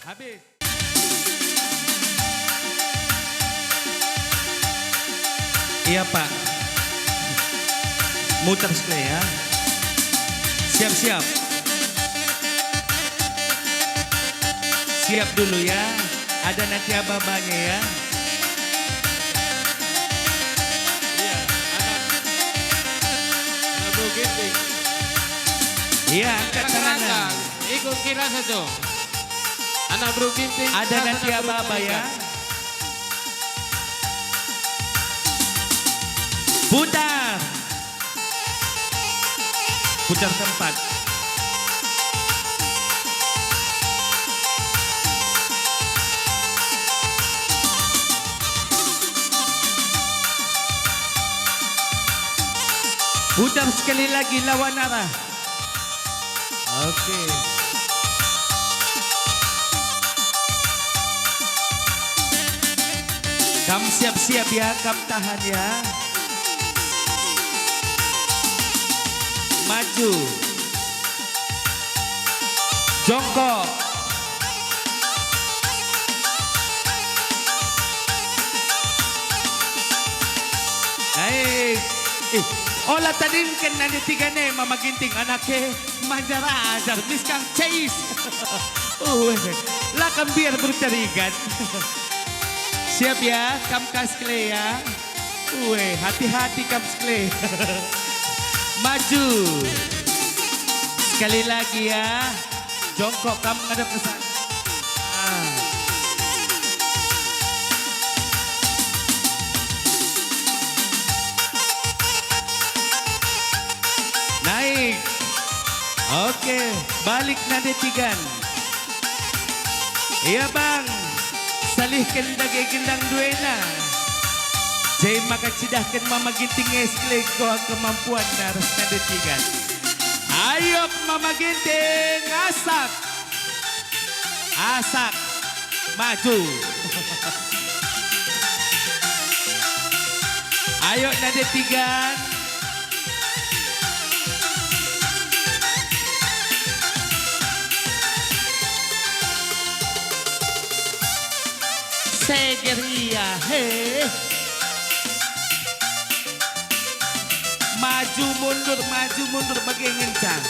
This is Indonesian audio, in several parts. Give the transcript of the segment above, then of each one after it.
Habis. Iya Pak. Muter sekali ya. Siap-siap. Siap dulu ya. Ada nanti ababanya ya. Iya, anak Bro Ginting. Iya, angkat tangannya. Ikut kira saja. Anak Bro Ginting. Ada nanti aba-aba ya. Putar. Putar tempat. Putar sekali lagi lawan arah. Oke. Kamu siap-siap ya, kamu tahan ya. Maju. Jongkok. Naik. Olah tadi kan nanti tiga nih Mama Ginting anaknya manjara ajar miskang chase. Lah kan biar bertarigan. Siap ya, kam kaskle ya. Hati-hati kam skle. Maju. Sekali lagi ya. Jongkok kamu ngadep ke sana. Naik. Oke, balik nadetigan. Iya bang. Salihkan daging gendang duena. Jai makacidahkan Mama Ginting esklek koa kemampuan naras nadetigan. Ayo Mama Ginting, asak. Asak. Maju. Ayo nadetigan. Segeria, he. Maju mundur bagi ngencang.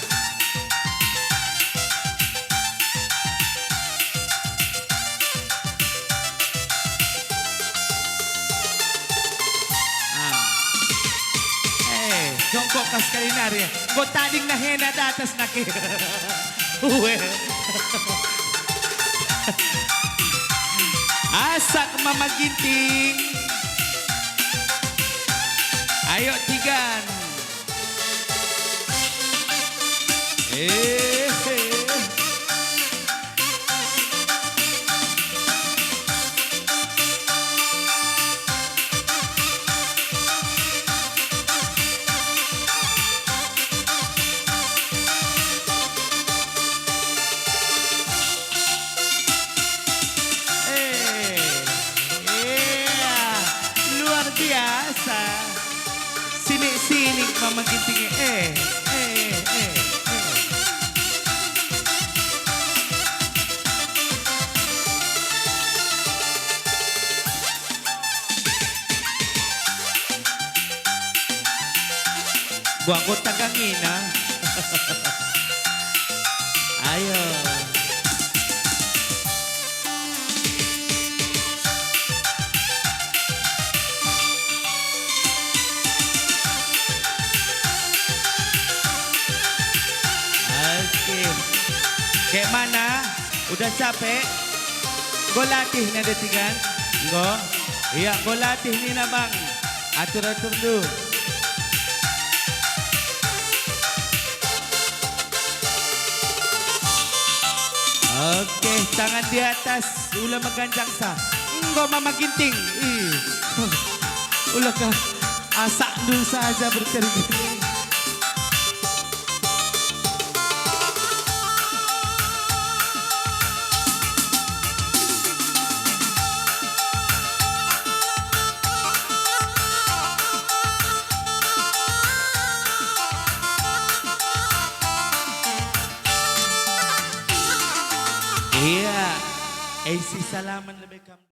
Jongkok kas kali nari. Kau tading na hena datas na kira. Asak Mama Ginting. Ayo tigan. Luar biasa. Sini Mama Ginting. Gua kota gangina. Ayo. Oke. Kayak mana? Udah capek? Go latih na detigan. Go. Iya, go latih ni na bang. Atur-atur dulu. Oke, tangan di atas, ulah mengganjang sah. Enggak Mama Ginting. Ulah kah asak dulu saja berteri. Iya. Ay si salaman lebih kam.